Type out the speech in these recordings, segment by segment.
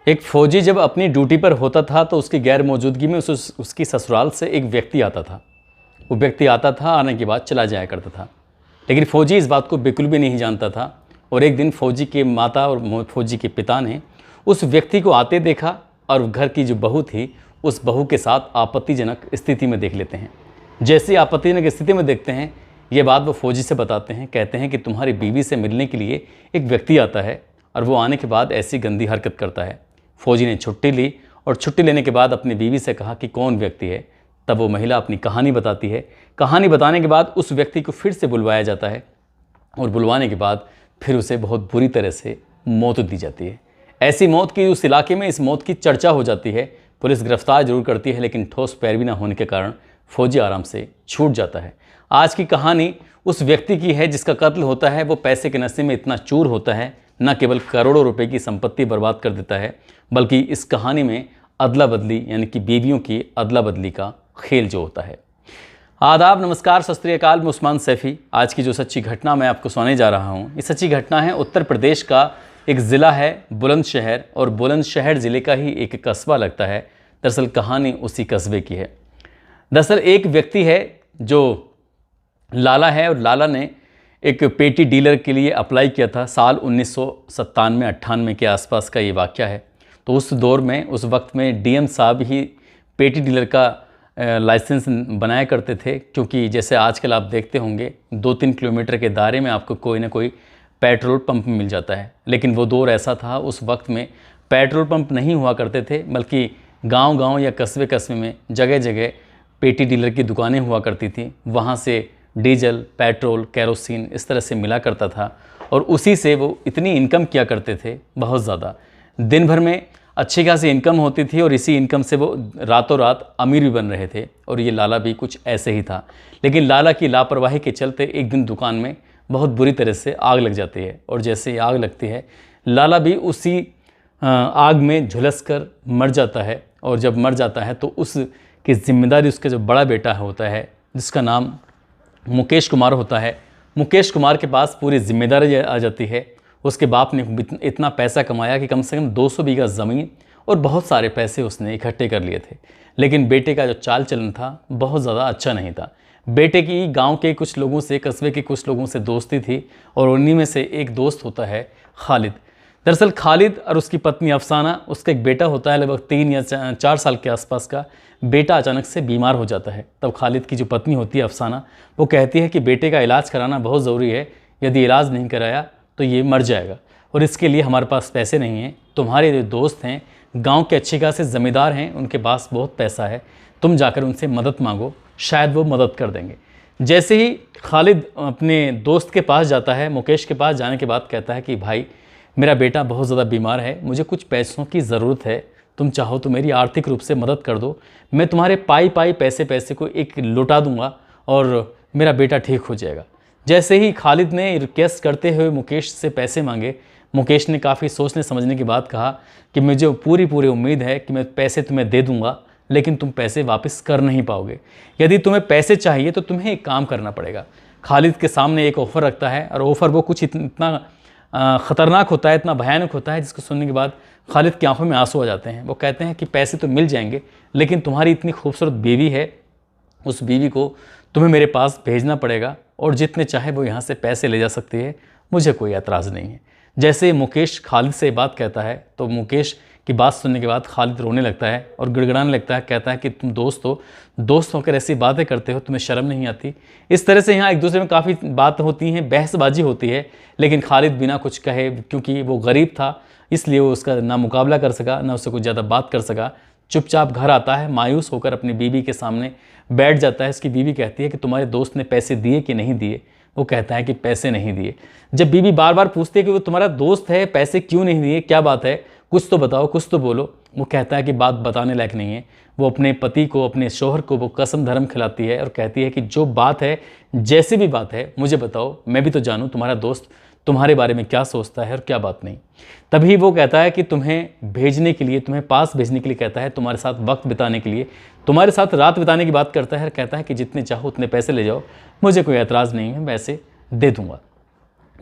एक फौजी जब अपनी ड्यूटी पर होता था तो उसकी गैर मौजूदगी में उसकी ससुराल से एक व्यक्ति आता था। वो व्यक्ति आता था, आने के बाद चला जाया करता था। लेकिन फौजी इस बात को बिल्कुल भी नहीं जानता था। और एक दिन फौजी के माता और फौजी के पिता ने उस व्यक्ति को आते देखा और घर की जो बहू थी उस बहू के साथ आपत्तिजनक स्थिति में देख लेते हैं। जैसी आपत्तिजनक स्थिति में देखते हैं, ये बात वो फौजी से बताते हैं। कहते हैं कि तुम्हारी बीवी से मिलने के लिए एक व्यक्ति आता है और वो आने के बाद ऐसी गंदी हरकत करता है। फौजी ने छुट्टी ली और छुट्टी लेने के बाद अपनी बीवी से कहा कि कौन व्यक्ति है। तब वो महिला अपनी कहानी बताती है। कहानी बताने के बाद उस व्यक्ति को फिर से बुलवाया जाता है और बुलवाने के बाद फिर उसे बहुत बुरी तरह से मौत दी जाती है। ऐसी मौत की उस इलाके में इस मौत की चर्चा हो जाती है। पुलिस गिरफ्तार जरूर करती है, लेकिन ठोस पैरवी ना होने के कारण फौजी आराम से छूट जाता है। आज की कहानी उस व्यक्ति की है जिसका कत्ल होता है। वो पैसे के नशे में इतना चूर होता है, न केवल करोड़ों रुपए की संपत्ति बर्बाद कर देता है, बल्कि इस कहानी में अदला बदली यानी कि बीवियों की अदला बदली का खेल जो होता है। आदाब, नमस्कार, सत श्री अकाल। मैं उस्मान सैफ़ी। आज की जो सच्ची घटना मैं आपको सुनाने जा रहा हूँ, ये सच्ची घटना है उत्तर प्रदेश का एक ज़िला है बुलंदशहर, और बुलंदशहर ज़िले का ही एक कस्बा लगता है। दरअसल कहानी उसी कस्बे की है। दरअसल एक व्यक्ति है जो लाला है, और लाला ने एक पेटी डीलर के लिए अप्लाई किया था। साल 1997-98 के आसपास का ये वाक़या है। तो उस दौर में, उस वक्त में डीएम साहब ही पेटी डीलर का लाइसेंस बनाया करते थे, क्योंकि जैसे आजकल आप देखते होंगे 2-3 किलोमीटर के दायरे में आपको कोई ना कोई पेट्रोल पंप मिल जाता है। लेकिन वो दौर ऐसा था, उस वक्त में पेट्रोल पंप नहीं हुआ करते थे, बल्कि गांव-गांव या कस्बे-कस्बे में जगह जगह पेटी डीलर की दुकानें हुआ करती थी। वहाँ से डीजल, पेट्रोल, केरोसिन इस तरह से मिला करता था, और उसी से वो इतनी इनकम किया करते थे, बहुत ज़्यादा। दिन भर में अच्छी खासी इनकम होती थी, और इसी इनकम से वो रातों रात अमीर भी बन रहे थे। और ये लाला भी कुछ ऐसे ही था। लेकिन लाला की लापरवाही के चलते एक दिन दुकान में बहुत बुरी तरह से आग लग जाती है, और जैसे ही आग लगती है लाला भी उसी आग में झुलस कर मर जाता है। और जब मर जाता है तो उसकी जिम्मेदारी उसका जो बड़ा बेटा होता है, जिसका नाम मुकेश कुमार होता है, मुकेश कुमार के पास पूरी जिम्मेदारी आ जाती है। उसके बाप ने इतना पैसा कमाया कि कम से कम 200 बीघा ज़मीन और बहुत सारे पैसे उसने इकट्ठे कर लिए थे। लेकिन बेटे का जो चाल चलन था बहुत ज़्यादा अच्छा नहीं था। बेटे की गांव के कुछ लोगों से, कस्बे के कुछ लोगों से दोस्ती थी, और उन्हीं में से एक दोस्त होता है खालिद। दरअसल खालिद और उसकी पत्नी अफसाना, उसका एक बेटा होता है लगभग 3 या 4 साल के आसपास का। बेटा अचानक से बीमार हो जाता है। तब खालिद की जो पत्नी होती है अफसाना, वो कहती है कि बेटे का इलाज कराना बहुत ज़रूरी है, यदि इलाज नहीं कराया तो ये मर जाएगा, और इसके लिए हमारे पास पैसे नहीं हैं। तुम्हारे जो दोस्त हैं, गांव के अच्छे खासे ज़मींदार हैं, उनके पास बहुत पैसा है, तुम जाकर उनसे मदद मांगो, शायद वो मदद कर देंगे। जैसे ही खालिद अपने दोस्त के पास जाता है, मुकेश के पास जाने के बाद कहता है कि भाई, मेरा बेटा बहुत ज़्यादा बीमार है, मुझे कुछ पैसों की ज़रूरत है, तुम चाहो तो मेरी आर्थिक रूप से मदद कर दो, मैं तुम्हारे पाई पैसे को एक लौटा दूंगा और मेरा बेटा ठीक हो जाएगा। जैसे ही खालिद ने रिक्वेस्ट करते हुए मुकेश से पैसे मांगे, मुकेश ने काफ़ी सोचने समझने के बाद कहा कि मुझे पूरी उम्मीद है कि मैं पैसे तुम्हें दे दूंगा, लेकिन तुम पैसे वापस कर नहीं पाओगे। यदि तुम्हें पैसे चाहिए तो तुम्हें एक काम करना पड़ेगा। खालिद के सामने एक ऑफ़र रखता है, और ऑफ़र वो कुछ इतना ख़तरनाक होता है, इतना भयानक होता है, जिसको सुनने के बाद खालिद की आंखों में आंसू आ जाते हैं। वो कहते हैं कि पैसे तो मिल जाएंगे, लेकिन तुम्हारी इतनी खूबसूरत बीवी है, उस बीवी को तुम्हें मेरे पास भेजना पड़ेगा, और जितने चाहे वो यहाँ से पैसे ले जा सकती है, मुझे कोई एतराज़ नहीं है। जैसे मुकेश खालिद से बात कहता है, तो मुकेश की बात सुनने के बाद खालिद रोने लगता है और गिड़गिड़ाने लगता है। कहता है कि तुम दोस्त हो, दोस्त होकर ऐसी बातें करते हो, तुम्हें शर्म नहीं आती। इस तरह से यहाँ एक दूसरे में काफ़ी बात होती हैं, बहसबाजी होती है। लेकिन खालिद बिना कुछ कहे, क्योंकि वो गरीब था, इसलिए वो उसका ना मुकाबला कर सका, ना उससे कुछ ज़्यादा बात कर सका। चुपचाप घर आता है, मायूस होकर अपनी बीवी के सामने बैठ जाता है। उसकी बीवी कहती है कि तुम्हारे दोस्त ने पैसे दिए कि नहीं दिए। वो कहता है कि पैसे नहीं दिए। जब बीवी बार बार पूछती है कि वो तुम्हारा दोस्त है, पैसे क्यों नहीं दिए, क्या बात है, कुछ तो बताओ, कुछ तो बोलो, वो कहता है कि बात बताने लायक नहीं है। वो अपने पति को, अपने शौहर को वो कसम धर्म खिलाती है और कहती है कि जो बात है, जैसी भी बात है, मुझे बताओ, मैं भी तो जानूँ तुम्हारा दोस्त तुम्हारे बारे में क्या सोचता है और क्या बात नहीं। तभी वो कहता है कि तुम्हें भेजने के लिए, तुम्हें पास भेजने के लिए कहता है, तुम्हारे साथ वक्त बिताने के लिए, तुम्हारे साथ रात बिताने की बात करता है। और कहता है कि जितने चाहो उतने पैसे ले जाओ, मुझे कोई एतराज़ नहीं है, पैसे दे दूंगा।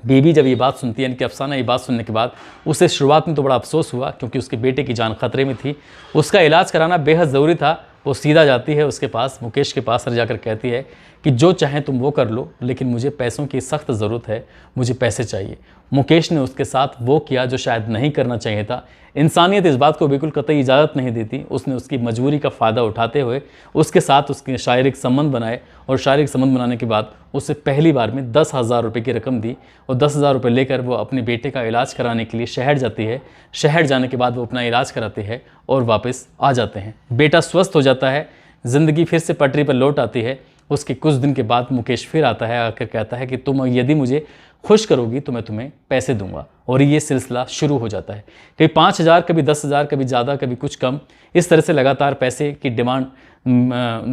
बीबी जब ये बात सुनती है, यानी कि अफसाना ये बात सुनने के बाद उसे शुरुआत में तो बड़ा अफसोस हुआ, क्योंकि उसके बेटे की जान खतरे में थी, उसका इलाज कराना बेहद ज़रूरी था। वो सीधा जाती है उसके पास, मुकेश के पास जाकर कहती है कि जो चाहे तुम वो कर लो, लेकिन मुझे पैसों की सख्त ज़रूरत है, मुझे पैसे चाहिए। मुकेश ने उसके साथ वो किया जो शायद नहीं करना चाहिए था। इंसानियत इस बात को बिल्कुल कतई इजाज़त नहीं देती। उसने उसकी मजबूरी का फ़ायदा उठाते हुए उसके साथ उसके शारीरिक संबंध बनाए, और शारीरिक संबंध बनाने के बाद उसे पहली बार में 10,000 रुपये की रकम दी, और 10,000 रुपये लेकर वो अपने बेटे का इलाज कराने के लिए शहर जाती है। शहर जाने के बाद वो अपना इलाज कराती है और वापस आ जाते हैं। बेटा स्वस्थ हो जाता है, ज़िंदगी फिर से पटरी पर लौट आती है। उसके कुछ दिन के बाद मुकेश फिर आता है, आकर कहता है कि तुम यदि मुझे खुश करोगी तो मैं तुम्हें पैसे दूंगा, और ये सिलसिला शुरू हो जाता है। कभी 5,000, कभी 10,000, कभी ज़्यादा, कभी कुछ कम। इस तरह से लगातार पैसे की डिमांड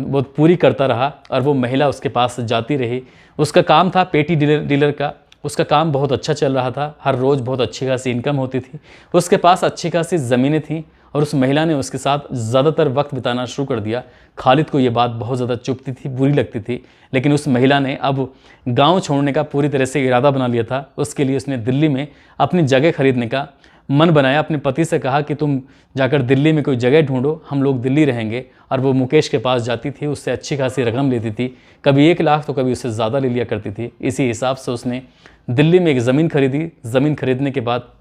वो पूरी करता रहा, और वो महिला उसके पास जाती रही। उसका काम था पेटी डीलर का। उसका काम बहुत अच्छा चल रहा था, हर रोज़ बहुत अच्छी खासी इनकम होती थी, उसके पास अच्छी खासी ज़मीनें थीं, और उस महिला ने उसके साथ ज़्यादातर वक्त बिताना शुरू कर दिया। खालिद को ये बात बहुत ज़्यादा चुभती थी, बुरी लगती थी, लेकिन उस महिला ने अब गांव छोड़ने का पूरी तरह से इरादा बना लिया था। उसके लिए उसने दिल्ली में अपनी जगह खरीदने का मन बनाया। अपने पति से कहा कि तुम जाकर दिल्ली में कोई जगह ढूंढो, हम लोग दिल्ली रहेंगे। और वो मुकेश के पास जाती थी, उससे अच्छी खासी रकम लेती थी, कभी 1 लाख तो कभी उससे ज़्यादा ले लिया करती थी। इसी हिसाब से उसने दिल्ली में एक ज़मीन खरीदी। ज़मीन खरीदने के बाद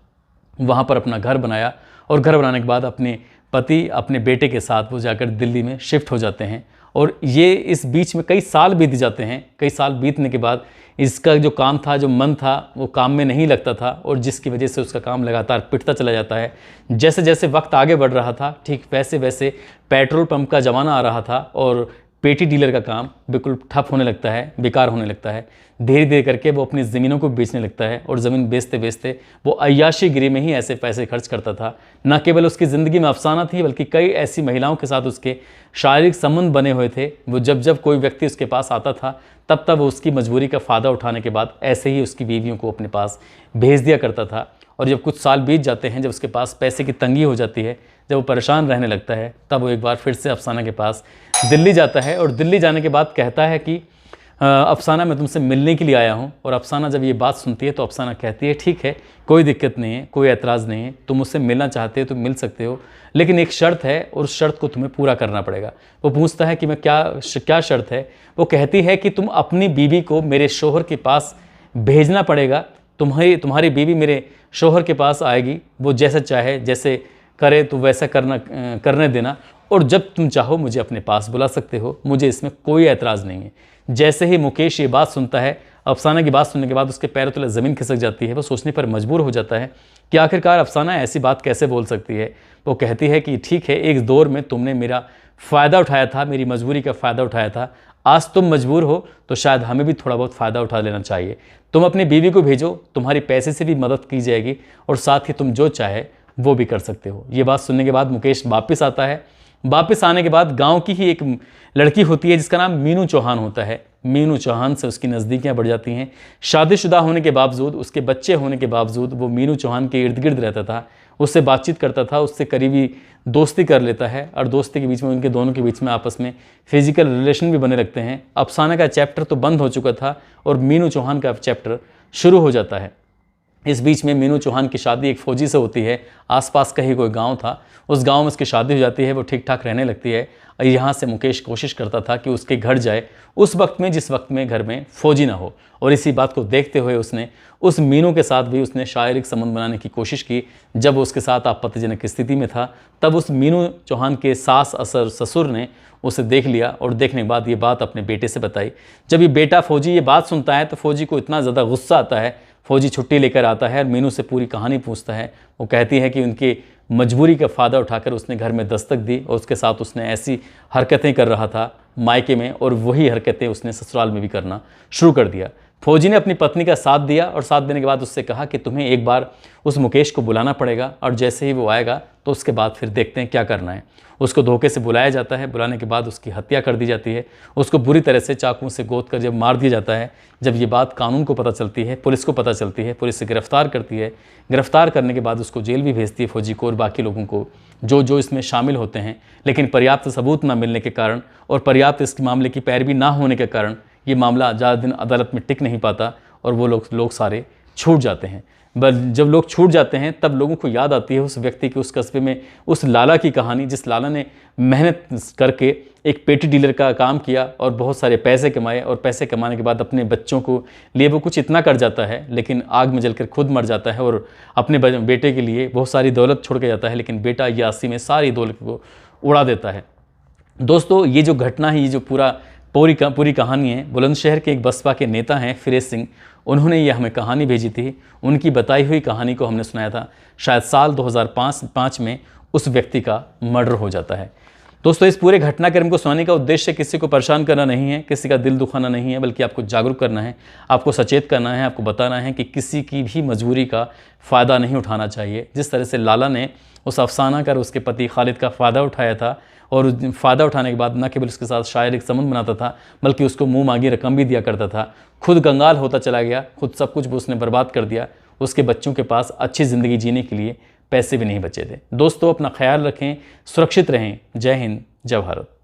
वहाँ पर अपना घर बनाया, और घर बनाने के बाद अपने पति अपने बेटे के साथ वो जाकर दिल्ली में शिफ्ट हो जाते हैं। और ये इस बीच में कई साल बीत जाते हैं। कई साल बीतने के बाद इसका जो काम था, जो मन था, वो काम में नहीं लगता था, और जिसकी वजह से उसका काम लगातार पिटता चला जाता है। जैसे जैसे वक्त आगे बढ़ रहा था, ठीक वैसे वैसे पेट्रोल पंप का ज़माना आ रहा था, और पेटी डीलर का काम बिल्कुल ठप होने लगता है, बेकार होने लगता है। धीरे धीरे करके वो अपनी ज़मीनों को बेचने लगता है, और ज़मीन बेचते बेचते वो अय्याशी गिरी में ही ऐसे पैसे खर्च करता था। न केवल उसकी ज़िंदगी में अफसाना थी, बल्कि कई ऐसी महिलाओं के साथ उसके शारीरिक संबंध बने हुए थे। वो जब जब कोई व्यक्ति उसके पास आता था, तब तब वो उसकी मजबूरी का फ़ायदा उठाने के बाद ऐसे ही उसकी बीवियों को अपने पास भेज दिया करता था। और जब कुछ साल बीत जाते हैं, जब उसके पास पैसे की तंगी हो जाती है, जब वो परेशान रहने लगता है, तब वो एक बार फिर से अफसाना के पास दिल्ली जाता है। और दिल्ली जाने के बाद कहता है कि अफसाना, मैं तुमसे मिलने के लिए आया हूँ। और अफसाना जब ये बात सुनती है तो अफसाना कहती है, ठीक है, कोई दिक्कत नहीं है, कोई एतराज़ नहीं है, तुम मुझसे मिलना चाहते हो तो मिल सकते हो, लेकिन एक शर्त है, और उस शर्त को तुम्हें पूरा करना पड़ेगा। वो पूछता है कि मैं क्या शर्त है। वो कहती है कि तुम अपनी बीवी को मेरे शोहर के पास भेजना पड़ेगा। तुम्हारी बीवी मेरे शोहर के पास आएगी, वो जैसा चाहे, जैसे करे तो वैसा करने देना, और जब तुम चाहो मुझे अपने पास बुला सकते हो, मुझे इसमें कोई एतराज़ नहीं है। जैसे ही मुकेश ये बात सुनता है, अफसाना की बात सुनने के बाद उसके पैरों तले ज़मीन खिसक जाती है। वो सोचने पर मजबूर हो जाता है कि आखिरकार अफसाना ऐसी बात कैसे बोल सकती है। वो कहती है कि ठीक है, एक दौर में तुमने मेरा फ़ायदा उठाया था, मेरी मजबूरी का फ़ायदा उठाया था, आज तुम मजबूर हो तो शायद हमें भी थोड़ा बहुत फ़ायदा उठा लेना चाहिए। तुम अपनी बीवी को भेजो, तुम्हारी पैसे से भी मदद की जाएगी, और साथ ही तुम जो चाहे वो भी कर सकते हो। ये बात सुनने के बाद मुकेश वापस आता है। वापस आने के बाद गांव की ही एक लड़की होती है जिसका नाम मीनू चौहान होता है। मीनू चौहान से उसकी नज़दीकियाँ बढ़ जाती हैं। शादीशुदा होने के बावजूद, उसके बच्चे होने के बावजूद वो मीनू चौहान के इर्द गिर्द रहता था, उससे बातचीत करता था, उससे करीबी दोस्ती कर लेता है, और दोस्ती के बीच में उनके दोनों के बीच में आपस में फिजिकल रिलेशन भी बने लगते हैं। अफसाना का चैप्टर तो बंद हो चुका था, और मीनू चौहान का चैप्टर शुरू हो जाता है। इस बीच में मीनू चौहान की शादी एक फ़ौजी से होती है। आसपास का ही कोई गांव था, उस गांव में उसकी शादी हो जाती है। वो ठीक ठाक रहने लगती है। यहाँ से मुकेश कोशिश करता था कि उसके घर जाए उस वक्त में जिस वक्त में घर में फ़ौजी ना हो, और इसी बात को देखते हुए उसने उस मीनू के साथ भी उसने शारीरिक संबंध बनाने की कोशिश की। जब वो उसके साथ आपत्तिजनक स्थिति में था, तब उस मीनू चौहान के सास ससुर ने उसे देख लिया, और देखने के बाद ये बात अपने बेटे से बताई। जब ये बेटा फ़ौजी ये बात सुनता है तो फ़ौजी को इतना ज़्यादा गुस्सा आता है। फ़ौजी छुट्टी लेकर आता है और मीनू से पूरी कहानी पूछता है। वो कहती है कि उनकी मजबूरी का फ़ायदा उठाकर उसने घर में दस्तक दी, और उसके साथ उसने ऐसी हरकतें कर रहा था मायके में, और वही हरकतें उसने ससुराल में भी करना शुरू कर दिया। फ़ौजी ने अपनी पत्नी का साथ दिया, और साथ देने के बाद उससे कहा कि तुम्हें एक बार उस मुकेश को बुलाना पड़ेगा, और जैसे ही वो आएगा तो उसके बाद फिर देखते हैं क्या करना है। उसको धोखे से बुलाया जाता है। बुलाने के बाद उसकी हत्या कर दी जाती है। उसको बुरी तरह से चाकू से गोद कर जब मार दिया जाता है, जब ये बात कानून को पता चलती है, पुलिस को पता चलती है, पुलिस से गिरफ्तार करती है। गिरफ्तार करने के बाद उसको जेल भी भेजती है, फ़ौजी को और बाकी लोगों को जो इसमें शामिल होते हैं। लेकिन पर्याप्त सबूत न मिलने के कारण, और पर्याप्त इस मामले की पैरवी ना होने के कारण, ये मामला ज़्यादा दिन अदालत में टिक नहीं पाता, और वो लोग सारे छूट जाते हैं। जब लोग छूट जाते हैं तब लोगों को याद आती है उस व्यक्ति की, उस कस्बे में उस लाला की कहानी, जिस लाला ने मेहनत करके एक पेटी डीलर का काम किया और बहुत सारे पैसे कमाए, और पैसे कमाने के बाद अपने बच्चों को लिए वो कुछ इतना कर जाता है लेकिन आग में जलकर खुद मर जाता है, और अपने बेटे के लिए बहुत सारी दौलत छोड़ के जाता है, लेकिन बेटा 81 में सारी दौलत को उड़ा देता है। दोस्तों, ये जो घटना है, ये जो पूरी कहानी है, बुलंदशहर के एक बसपा के नेता हैं फिरोज सिंह, उन्होंने ये हमें कहानी भेजी थी। उनकी बताई हुई कहानी को हमने सुनाया था। शायद साल 2005 में उस व्यक्ति का मर्डर हो जाता है। दोस्तों, इस पूरे घटनाक्रम को सुनाने का उद्देश्य किसी को परेशान करना नहीं है, किसी का दिल दुखाना नहीं है, बल्कि आपको जागरूक करना है, आपको सचेत करना है, आपको बताना है कि किसी की भी मजबूरी का फ़ायदा नहीं उठाना चाहिए। जिस तरह से लाला ने उस अफसाना कर उसके पति खालिद का फ़ायदा उठाया था, और फ़ायदा उठाने के बाद न केवल उसके साथ शायर एक संबंध बनाता था, बल्कि उसको मुँह मांगी रकम भी दिया करता था। खुद कंगाल होता चला गया, खुद सब कुछ उसने बर्बाद कर दिया। उसके बच्चों के पास अच्छी ज़िंदगी जीने के लिए पैसे भी नहीं बचे थे। दोस्तों, अपना ख्याल रखें, सुरक्षित रहें। जय हिंद, जय भारत।